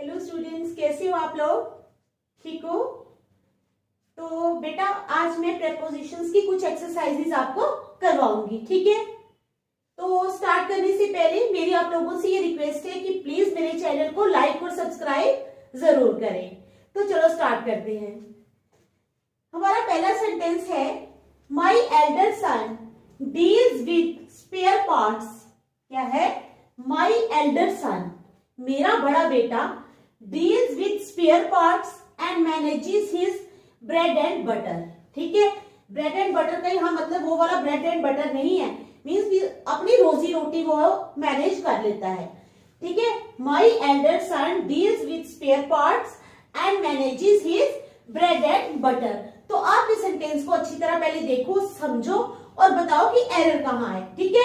Hello students, कैसे हो आप लोग? ठीक हो? तो बेटा आज मैं प्रेपोजिशंस की कुछ एक्सरसाइजेज आपको करवाऊंगी, ठीक है? तो स्टार्ट करने से पहले मेरी आप लोगों से ये रिक्वेस्ट है कि प्लीज मेरे चैनल को लाइक और सब्सक्राइब जरूर करें। तो चलो स्टार्ट करते हैं। हमारा पहला सेंटेंस है, my elder son deals with spare parts. क्या है? माई एल्डर सन, मेरा बड़ा बेटा, deals with spare parts and manages his bread and butter. ठीक है, ब्रेड एंड बटर का यहाँ मतलब वो वाला ब्रेड एंड बटर नहीं है, मीन्स अपनी रोजी रोटी वो मैनेज कर लेता है। ठीक है, my elder son deals with spare parts and manages his bread and butter. तो आप इस सेंटेंस को अच्छी तरह पहले देखो, समझो और बताओ कि एरर कहाँ है। ठीक है,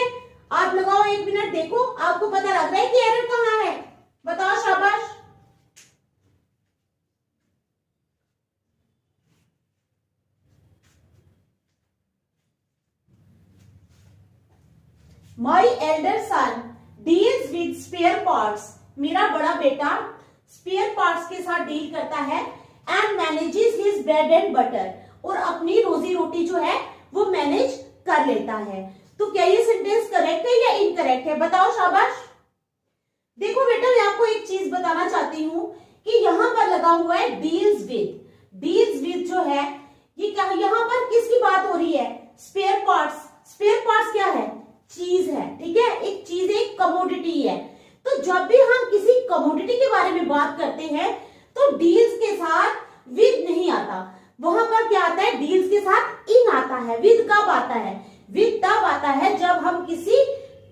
आप लगाओ 1 मिनट, देखो आपको पता लग रहा है कि एरर कहाँ है, बताओ, शाबाश। My elder son deals with spare parts, मेरा बड़ा बेटा स्पेयर पार्ट्स के साथ डील करता है, and manages his bread and butter, और अपनी रोजी रोटी जो है वो मैनेज कर लेता है। तो क्या ये सेंटेंस करेक्ट है या इनकरेक्ट है, बताओ, शाबाश। देखो बेटा, मैं आपको एक चीज बताना चाहती हूं कि यहां पर लगा हुआ है डील्स विद। डील्स विद जो है ये क्या, यहां पर किसकी बात हो रही है? Spare parts. स्पेयर पार्ट्स क्या है? चीज है। ठीक है, एक चीज, एक कमोडिटी है। तो जब भी हम किसी कमोडिटी के बारे में बात करते हैं तो डील्स के साथ विद नहीं आता, वहां पर क्या आता है? डील्स के साथ इन आता है। विद कब आता है? विद तब आता है जब हम किसी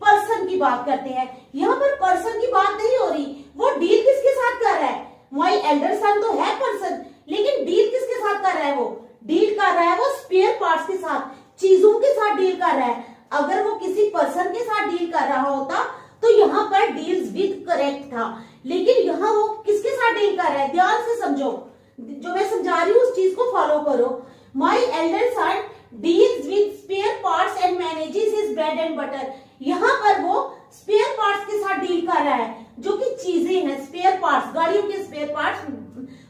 पर्सन की बात करते हैं। यहाँ पर पर्सन की बात नहीं हो रही, वो डील किसके साथ कर रहा है? माई एल्डर सन तो है पर्सन, लेकिन डील किसके साथ कर रहा है? वो डील कर रहा है वो स्पेयर पार्ट्स के साथ, चीजों के साथ डील कर रहा है। अगर वो किसी पर्सन के साथ डील कर रहा होता तो यहाँ पर डील्स विद करेक्ट था, लेकिन यहाँ वो किसके साथ डील कर रहा है? ध्यान से समझो, जो मैं समझा रही हूँ उस चीज को फॉलो करो। My elder son deals with spare parts and manages his bread and butter. यहाँ पर वो स्पेयर पार्ट्स के साथ डील कर रहा है, जो कि चीजें हैं, स्पेयर पार्ट्स, गाड़ियों के स्पेयर पार्ट्स,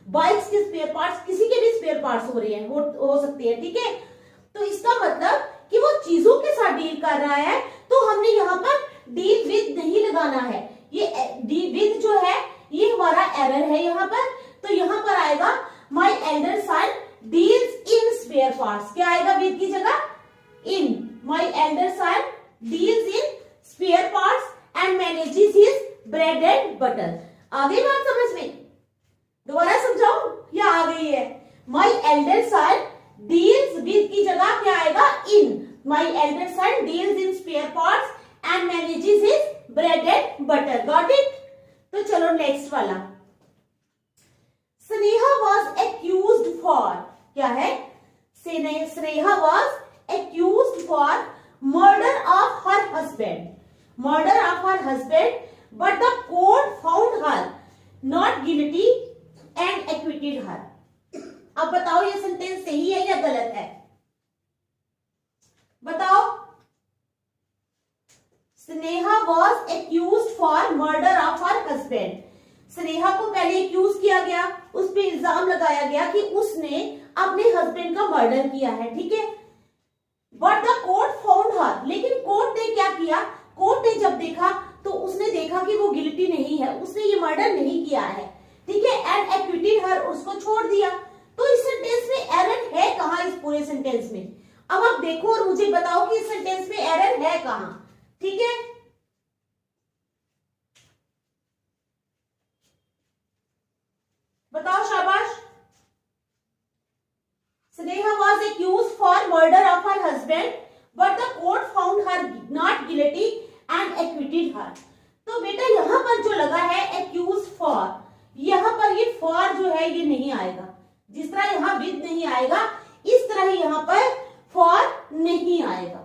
बाइक्स के स्पेयर पार्ट्स, किसी के भी स्पेयर पार्ट्स हो रहे हैं, हो सकते हैं। ठीक है, तो इसका मतलब कि वो चीजों के साथ डील कर रहा है, तो हमने यहाँ पर डील विद नहीं लगाना है। ये डील विद जो है ये हमारा एरर है यहाँ पर। तो यहाँ पर आएगा my elder son deals in spare parts. क्या आएगा विद की जगह? In. My elder son deals in spare parts and manages his bread and butter. आ गई बात समझ में? दोबारा समझाऊं या आ गई है? My elder son deals with की जगह क्या आएगा? In. My elder son deals in spare parts and manages his bread and butter. Got it? तो चलो नेक्स्ट वाला। स्नेहा वॉज एक्यूज्ड फॉर, क्या है? Sneha was accused for murder of her husband. Murder of her husband, but the court found her not guilty and acquitted her. अब बताओ ये sentence सही है या गलत है? बताओ। Sneha was accused for murder of her husband. Sneha को पहले एक्यूज किया गया, उस पर इल्जाम लगाया गया कि उसने अपने हस्बैंड का मर्डर किया है। ठीक है, बट द कोर्ट फाउंड हर, लेकिन कोर्ट ने क्या किया? कोर्ट ने जब देखा तो उसने देखा कि वो गिल्टी नहीं है, उसने ये मर्डर नहीं किया है। ठीक है, एंड एक्विटेड हर, उसको छोड़ दिया। तो इस सेंटेंस में एरर है कहां? इस पूरे सेंटेंस में अब आप देखो और मुझे बताओ कि इस सेंटेंस में एरर है कहां। ठीक है, बताओ, शाबाश। Sneha was accused for murder of her husband, but the court found her not guilty and acquitted her. तो बेटा यहाँ पर जो लगा है एक्यूज फॉर, यहाँ पर ये फॉर जो है ये नहीं आएगा। जिस तरह यहाँ विद नहीं आएगा, इस तरह ही यहाँ पर फॉर नहीं आएगा।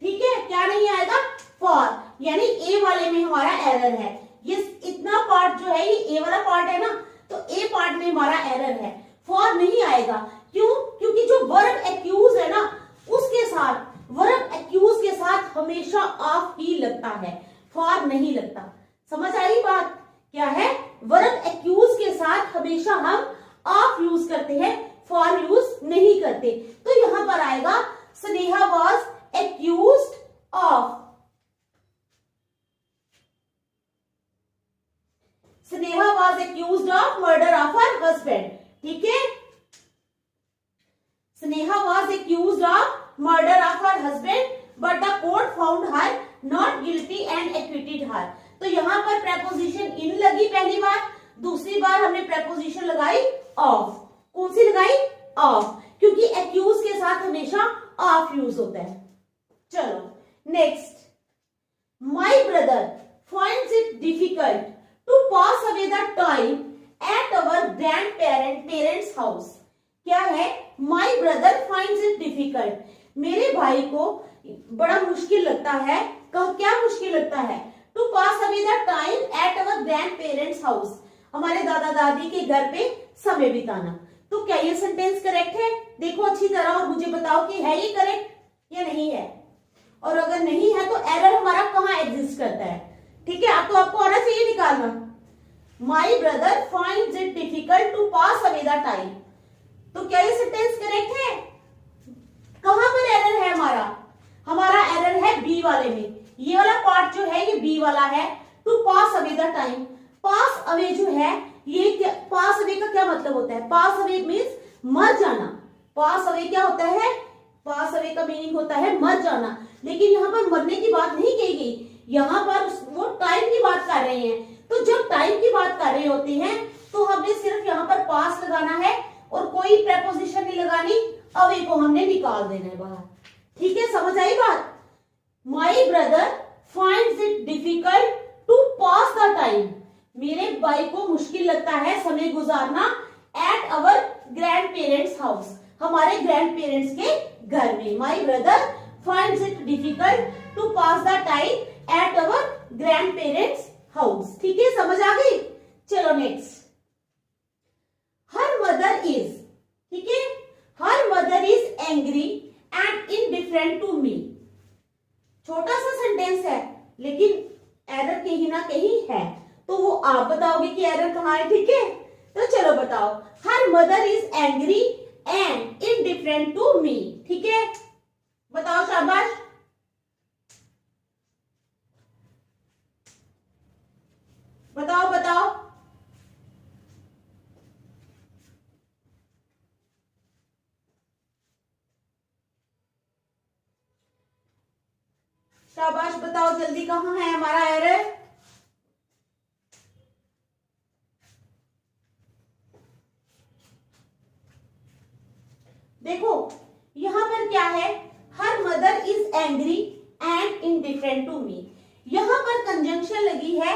ठीक है, क्या नहीं आएगा? फॉर। यानी ए वाले में हमारा एरर है। ये इतना पार्ट जो है ये ए वाला पार्ट है ना, तो ए पार्ट में हमारा एरर है, फॉर नहीं आएगा। क्यों? क्योंकि जो वर्ब एक्यूज है ना, उसके साथ, वर्ब एक्यूज के साथ हमेशा ऑफ ही लगता है, फॉर नहीं लगता। समझ आई बात? क्या है? वर्ब एक्यूज के साथ हमेशा हम ऑफ यूज करते हैं, फॉर यूज नहीं करते। तो यहां पर आएगा Sneha was accused of, Sneha was accused of murder of her husband. ठीक है, Sneha was accused of murder of her husband but the court found her not guilty and acquitted her. तो यहां पर प्रेपोजिशन इन लगी पहली बार, दूसरी बार हमने प्रेपोजिशन लगाई ऑफ। कौन सी लगाई? ऑफ, क्योंकि एक्यूज के साथ हमेशा ऑफ यूज होता है। चलो next, my brother finds it difficult to pass away the time at our grandparents house. क्या है? My brother finds it difficult, मेरे भाई को बड़ा मुश्किल लगता है। क्या मुश्किल लगता है? To pass away the time at our grandparents house, हमारे दादा दादी के घर पे समय बिताना। तो क्या ये सेंटेंस करेक्ट है? देखो अच्छी तरह और मुझे बताओ कि है ये करेक्ट या नहीं है। और अगर नहीं है तो एरर हमारा कहाँ एग्जिस्ट करता है। ठीक है, अब तो आपको आना चाहिए निकालना। My brother finds it difficult to pass away the time, तो क्या ये सेंटेंस करेक्ट है? कहां पर एरर है हमारा? हमारा एरर है बी वाले में। ये वाला पार्ट जो है ये बी वाला है, to pass away the time. Pass away जो है ये पास अवे का क्या मतलब होता है? पास अवे मीन्स मर जाना। पास अवे क्या होता है? पास अवे का मीनिंग होता है मर जाना, लेकिन यहाँ पर मरने की बात नहीं कही गई, यहाँ पर वो टाइम की बात कर रहे हैं। तो जब टाइम की बात कर रहे होते हैं तो हमने सिर्फ यहाँ पर पास लगाना है और कोई प्रेपोजिशन नहीं लगानी, अवे को हमने निकाल देना है बाहर। ठीक है, समझ आई बात? My brother finds it difficult to pass the time, मेरे भाई को मुश्किल लगता है समय गुजारना at our grandparents house, हमारे ग्रैंड पेरेंट्स के घर में। My brother finds it difficult to pass the time at our grandparents house. ठीक है, समझ आ गई? चलो नेक्स्ट, हर मदर इज, ठीक है, her mother is angry and indifferent to me. छोटा सा सेंटेंस है लेकिन एरर कहीं ना कहीं है, तो वो आप बताओगे कि एरर कहाँ है। ठीक है, तो चलो बताओ, her mother is angry and indifferent to me. ठीक है, बताओ, शाबाश। बताओ बताओ, शाबाश, बताओ जल्दी, कहाँ है हमारा एरर? देखो यहां पर क्या है, her mother is angry and indifferent to me. यहां पर कंजंक्शन लगी है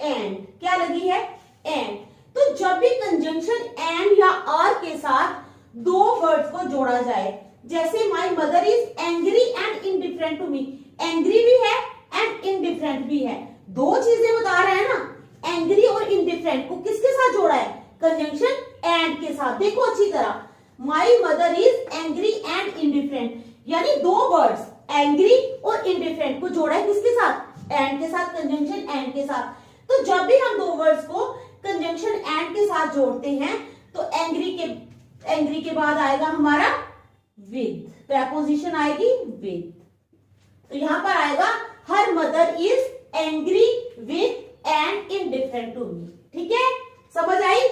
एंड, क्या लगी है? एंड। तो जब भी कंजंक्शन एंड या आर के साथ दो वर्ड्स को जोड़ा जाए, जैसे my mother is angry and indifferent to me, angry भी है एंड इनडिफरेंट भी है, दो चीजें बता रहे हैं ना। एंग्री और इनडिफरेंट को किसके साथ जोड़ा है? कंजंक्शन एंड के साथ। देखो अच्छी तरह, माई mother is angry and indifferent, यानी दो वर्ड्स एंग्री और इनडिफरेंट को जोड़ा है किसके साथ? एंड के साथ, कंजंक्शन एंड के साथ। तो जब भी हम दो वर्ड्स को कंजंक्शन एंड के साथ जोड़ते हैं तो एंग्री के बाद आएगा हमारा विद, प्रेपोजिशन आएगी विद। तो यहां पर आएगा her mother is angry with and indifferent to me. ठीक है, समझ आई?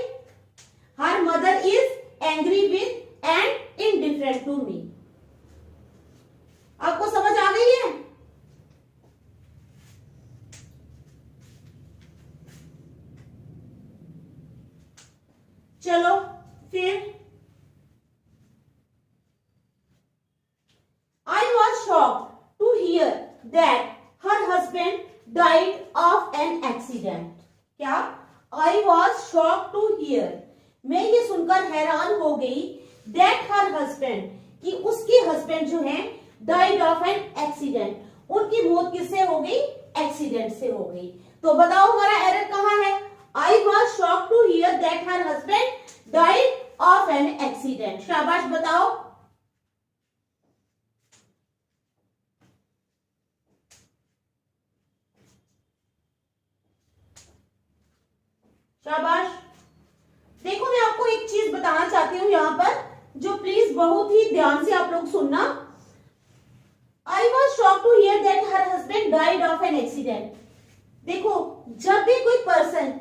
Her mother is angry with and indifferent to me. आपको समझ आ गई है? चलो फिर, I was shocked to hear that her husband died of an accident. क्या? I was shocked to hear, मैं ये सुनकर हैरान हो गई, that her husband, कि उसके हस्बैंड जो हैं died of an accident, उनकी मौत किससे हो गई? एक्सीडेंट से हो गई। तो बताओ हमारा एरर कहाँ है? I was shocked to hear that her husband died of an accident. शाबाश, बताओ। शाबाश, बहुत ही ध्यान से आप लोग सुनना। I was shocked to hear that her husband died of an accident. देखो, जब भी कोई पर्सन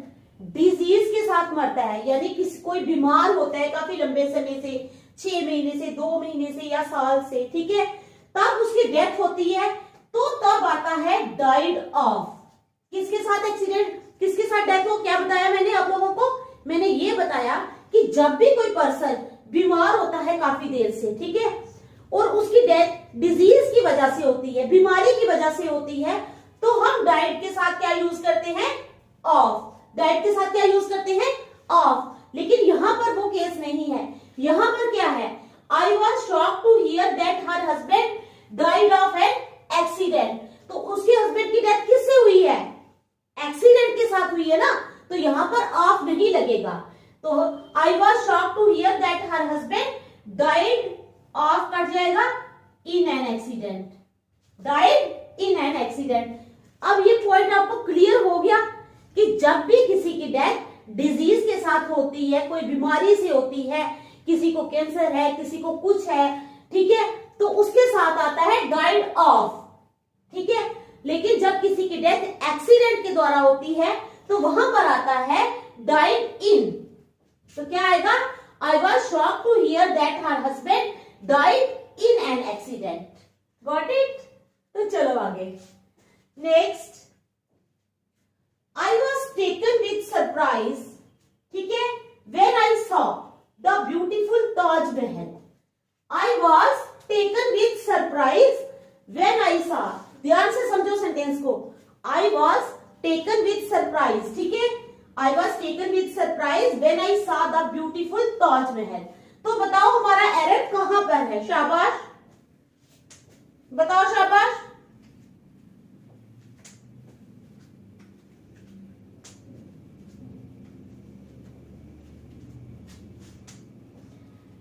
डिजीज के साथ मरता है, यानी किसी कोई बीमार होता है काफी लंबे समय से, 6 महीने से, 2 महीने से या साल से, ठीक है, तब उसकी डेथ होती है, तो तब आता है डाइड ऑफ। किसके साथ एक्सीडेंट, किसके साथ डेथ हो, क्या बताया मैंने आप लोगों को? मैंने ये बताया कि जब भी कोई पर्सन बीमार होता है काफी देर से, ठीक है, और उसकी डेथ डिजीज की वजह से होती है, बीमारी की वजह से होती है, तो हम डाइड के साथ क्या यूज करते हैं? ऑफ। डाइड के साथ क्या यूज करते हैं? ऑफ। लेकिन यहां पर वो केस नहीं है। यहां पर क्या है? I was shocked to hear that her husband died of an accident. तो उसके हस्बैंड की डेथ किससे हुई है? एक्सीडेंट के साथ हुई है ना, तो यहां पर ऑफ नहीं लगेगा। तो I was shocked to hear that her husband died of कट जाएगा in an accident. Died in an accident. अब ये पॉइंट आपको क्लियर हो गया कि जब भी किसी की डेथ डिजीज के साथ होती है, कोई बीमारी से होती है, किसी को कैंसर है, किसी को कुछ है, ठीक है, तो उसके साथ आता है डाइड ऑफ, ठीक है। लेकिन जब किसी की डेथ एक्सीडेंट के द्वारा होती है, तो वहां पर आता है डाइड इन। तो क्या आएगा? I was shocked to hear that her husband died in an accident. Got it? तो चलो आगे। Next, I was taken with surprise, ठीक है, when I saw the beautiful Taj Mahal. I was taken with surprise when I saw, ध्यान से समझो sentence को। I was taken with surprise, ठीक है, I was taken with surprise when I saw the beautiful Taj Mahal. तो बताओ हमारा एरर कहां पर है? शाबाश, बताओ शाबाश।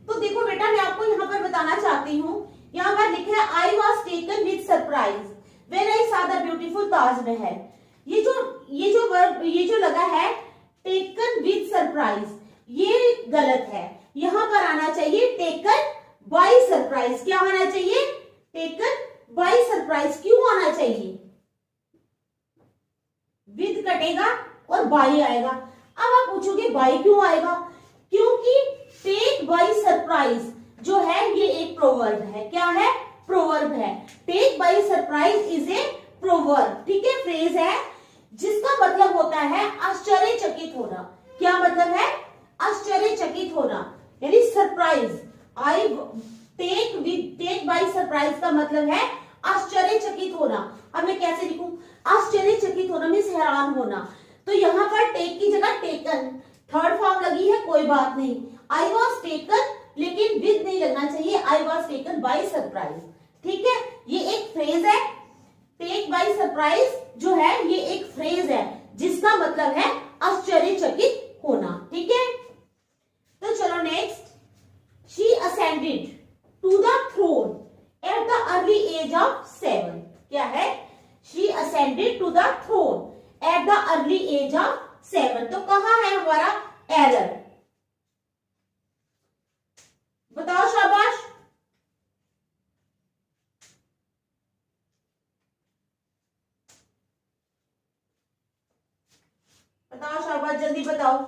तो देखो बेटा, मैं आपको यहां पर बताना चाहती हूं, यहां पर लिखा है I was taken with surprise when I saw the beautiful Taj Mahal. ये जो लगा है टेकन विथ सरप्राइज, ये गलत है। यहां पर आना चाहिए टेकन बाय सरप्राइज। क्या आना चाहिए? Taken by surprise. क्यों आना चाहिए? विद कटेगा और बाय आएगा। अब आप पूछोगे बाय क्यों आएगा? क्योंकि टेक बाय सरप्राइज जो है ये एक प्रोवर्ब है। क्या है? प्रोवर्ब है। Take by surprise is a proverb, ठीक है, फ्रेज है, जिसका मतलब होता है आश्चर्यचकित होना। क्या मतलब है? आश्चर्यचकित होना, यानी surprise. I take by surprise का मतलब है आश्चर्यचकित होना। अब मैं कैसे लिखूं? आश्चर्यचकित होना मीन्स हैरान होना। तो यहां पर टेक की जगह टेकन, थर्ड फॉर्म लगी है, कोई बात नहीं। आई वॉज टेकन, लेकिन विद नहीं लगना चाहिए, आई वॉज टेकन बाय सरप्राइज, ठीक है। ये एक फ्रेज है, टेक बाय सरप्राइज जो है ये एक फ्रेज है जिसका मतलब है आश्चर्यचकित होना, ठीक है। तो चलो next, she ascended to the throne at the early age of 7। क्या है? She ascended to the throne at the early age of 7। तो कहां है हमारा एरर? बताओ शाबाश। बताओ शाबाश, जल्दी बताओ।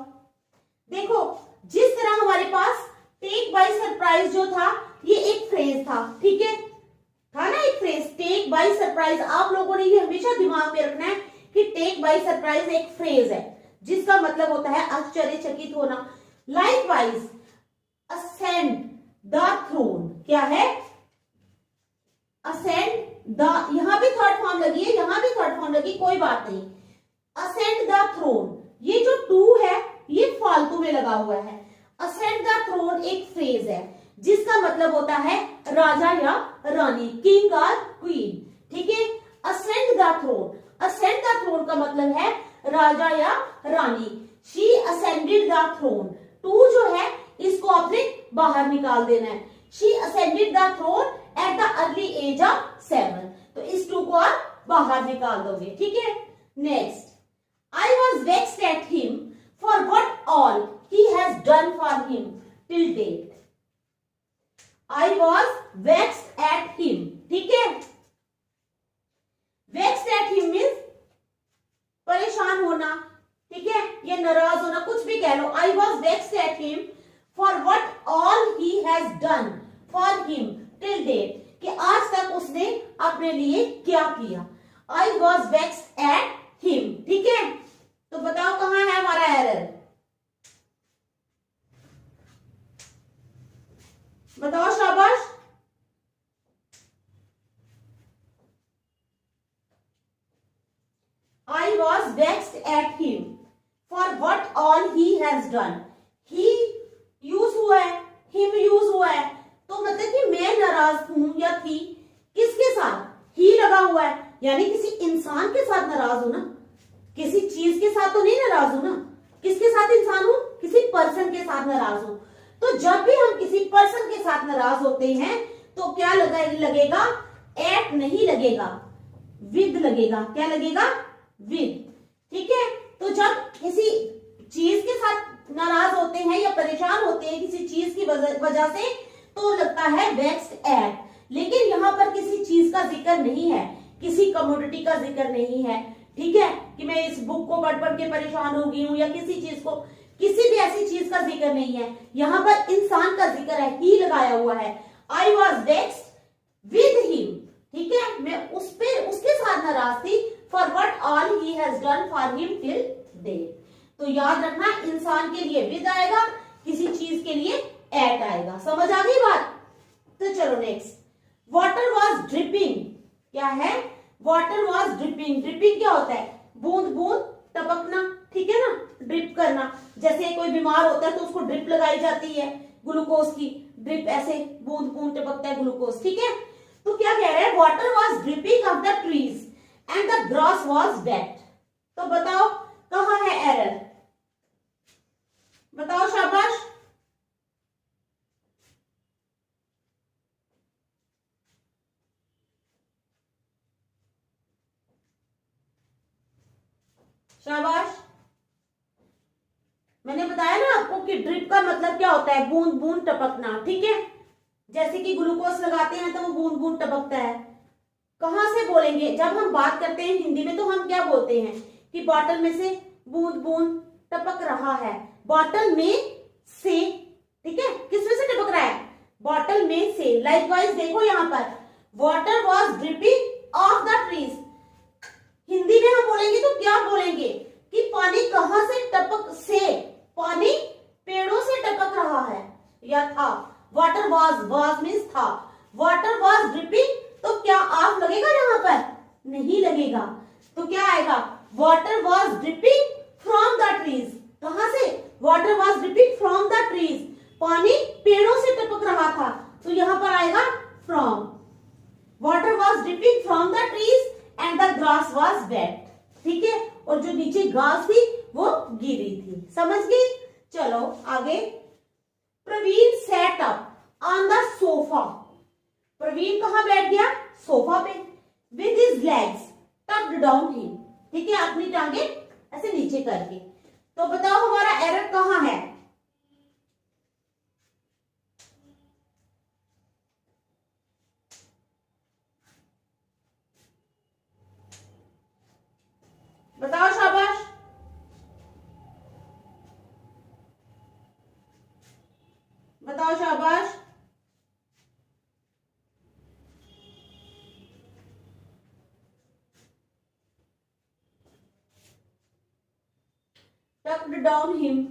देखो, जिस तरह हमारे पास टेक बाय सरप्राइज जो था ये एक फ्रेज था, ठीक है, था ना एक फ्रेज, टेक बाय सरप्राइज। आप लोगों ने ये हमेशा दिमाग में रखना है कि टेक बाय सरप्राइज एक फ्रेज है जिसका मतलब होता है आश्चर्यचकित होना। लाइकवाइज असेंड द थ्रोन, क्या है? असेंड द, यहां भी थर्ड फॉर्म लगी है, यहां भी थर्ड फॉर्म लगी, कोई बात नहीं। असेंड द थ्रोन, ये जो टू है ये फालतू में लगा हुआ है। असेंड द थ्रोन एक फ्रेज है जिसका मतलब होता है राजा या रानी, किंग और क्वीन, ठीक है। Ascend the throne, ascend the throne का मतलब है राजा या रानी। She ascended the throne, to जो है इसको आपने बाहर निकाल देना है। She ascended the throne at the early age of 7, तो इस टू को आप बाहर निकाल दोगे, ठीक है। Next, I was vexed at him for what all he has done for him till date. नाराज होना, कुछ भी कह लो। I was vexed at him for what all he has done for him till date, कि आज तक उसने अपने लिए क्या किया। I was vexed at him, ठीक है। तो बताओ कहां है हमारा एरर, बताओ शाबाश। I was vexed at him for what all he has done. He use हुआ है, him use हुआ है, तो मतलब कि मैं नाराज हूं या थी किसके साथ, ही लगा हुआ है, यानी किसी इंसान के साथ नाराज हूं ना, किसी चीज के साथ तो नहीं नाराज हूं ना। किसके साथ इंसान हूं, किसी पर्सन के साथ नाराज हूं। तो जब भी हम किसी पर्सन के साथ नाराज होते हैं तो क्या लगेगा, एट नहीं लगेगा, विद लगेगा। क्या लगेगा, विद, ठीक है। तो जब किसी चीज के साथ नाराज होते हैं या परेशान होते हैं किसी चीज की वजह से, तो लगता है वेक्स्ड एट। लेकिन यहां पर किसी चीज का जिक्र नहीं है, किसी कमोडिटी का जिक्र नहीं है, ठीक है, कि मैं इस बुक को पढ़ पढ़ के परेशान हो गई हूं या किसी चीज को, किसी भी ऐसी चीज का जिक्र नहीं है। यहां पर इंसान का जिक्र है, ही लगाया हुआ है। I was vexed with him, ठीक है, मैं उसके साथ नाराज थी, for what all he has done for him till date. तो याद रखना, इंसान के लिए विद आएगा, किसी चीज के लिए एट आएगा। समझ आ गई बात। तो चलो नेक्स्ट, वाटर वॉज ड्रिपिंग, क्या है, वाटर वॉज ड्रिपिंग। ड्रिपिंग क्या होता है, बूंद बूंद टपकना, ठीक है ना, ड्रिप करना। जैसे कोई बीमार होता है तो उसको ड्रिप लगाई जाती है ग्लूकोज की, ड्रिप ऐसे बूंद बूंद टपकता है ग्लूकोज, ठीक है। तो क्या कह रहे हैं, water was dripping off the trees and the grass was wet. तो बताओ कहां है एरर, बताओ शाबाश। शाबाश। मैंने बताया ना आपको कि ड्रिप का मतलब क्या होता है, बूंद बूंद टपकना, ठीक है। जैसे कि ग्लूकोज लगाते हैं तो वो बूंद बूंद टपकता है। कहां से बोलेंगे, जब हम बात करते हैं हिंदी में तो हम क्या बोलते हैं कि बॉटल में से बूंद बूंद टपक रहा है, बॉटल में से, ठीक है, किसमें से टपक रहा है, बॉटल में से। लाइकवाइज देखो यहां पर, water was dripping off the trees. Hindi में हम बोलेंगे तो क्या बोलेंगे कि पानी कहां से टपक, से पानी पेड़ों से टपक रहा है या था। वाटर वॉज मीन्स था, वाटर वॉज ड्रिपिंग, तो क्या ऑफ लगेगा यहां पर, नहीं लगेगा। तो क्या आएगा, water was dripping from the trees. कहां से, water was dripping from the trees, पानी पेड़ों से टपक रहा था, तो यहां पर आएगा from. Water was dripping from the trees and the grass was wet, ठीक है, और जो नीचे घास थी वो गीली थी। समझ गई। चलो आगे, Praveen set up on the sofa. Praveen कहां बैठ गया, सोफा पे, with his legs tucked down him, ठीक है, अपनी टांगे ऐसे नीचे करके। तो बताओ हमारा एरर कहां है, बताओ शाबाश। बताओ शाबाश। टक्ड डाउन हिम,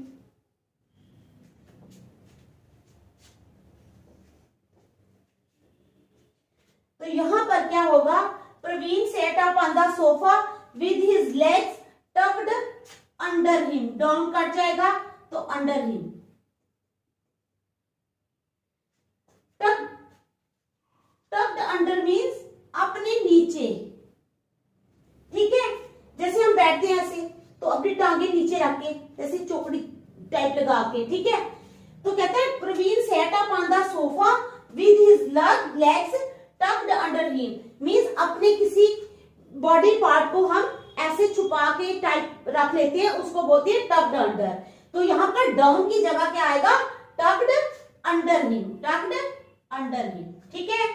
तो यहां पर क्या होगा, Praveen set up on the sofa with his legs tucked under him. Down cut जाएगा तो under him. Tucked under means अपने नीचे, ठीक है। जैसे हम बैठते हैं ऐसे तो अपनी टांगे नीचे रख के जैसे चौकड़ी टाइप लगा के, ठीक है। तो कहते हैं Praveen set up on the sofa with his legs tucked under him, means अपने किसी बॉडी पार्ट को हम ऐसे छुपा के टाइप रख लेते हैं, उसको बोलते हैं टक्ड अंडर। तो यहाँ पर डाउन की जगह क्या आएगा, tucked under him, tucked under him, ठीक है।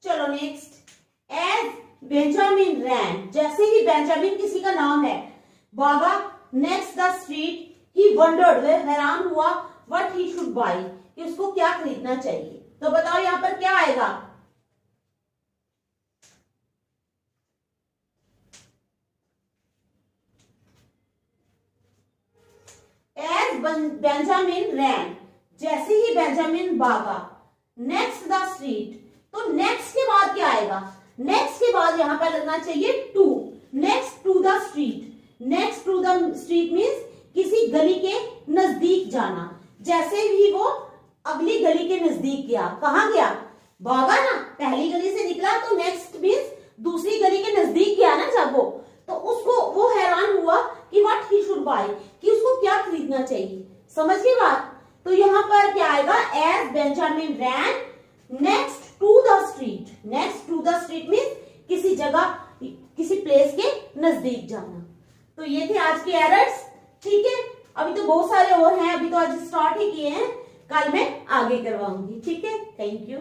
चलो नेक्स्ट, एज बेंजामिन रैन, जैसे ही बेंजामिन किसी का नाम है, भागा next the street he wondered, वह हैरान हुआ, व्हाट ही शुड बाय, कि उसको क्या खरीदना चाहिए। तो बताओ यहां पर क्या आएगा? एज बेंजामिन रैन, जैसे ही बेंजामिन भागा, नेक्स्ट द स्ट्रीट, तो नेक्स्ट के बाद क्या आएगा? नेक्स्ट के बाद यहां पर लगना चाहिए to, next to the street. Next to the street means किसी गली के नजदीक जाना। जैसे ही वो अगली गली के नजदीक गया, कहां गया? भागा ना, पहली गली से निकला तो नेक्स्ट मीन्स दूसरी गली के नजदीक गया ना जब वो, तो उसको वो हैरान हुआ कि व्हाट ही शुड बाय, कि उसको क्या खरीदना चाहिए। समझ गए बात? तो यहां पर क्या आएगा? As Benjamin ran next to the street. Next to the street means किसी जगह, किसी प्लेस के नजदीक जाना। तो ये थे आज के एरर्स। ठीक है, अभी तो बहुत सारे और हैं, अभी तो आज स्टार्ट ही किए हैं, कल मैं आगे करवाऊंगी। ठीक है, थैंक यू।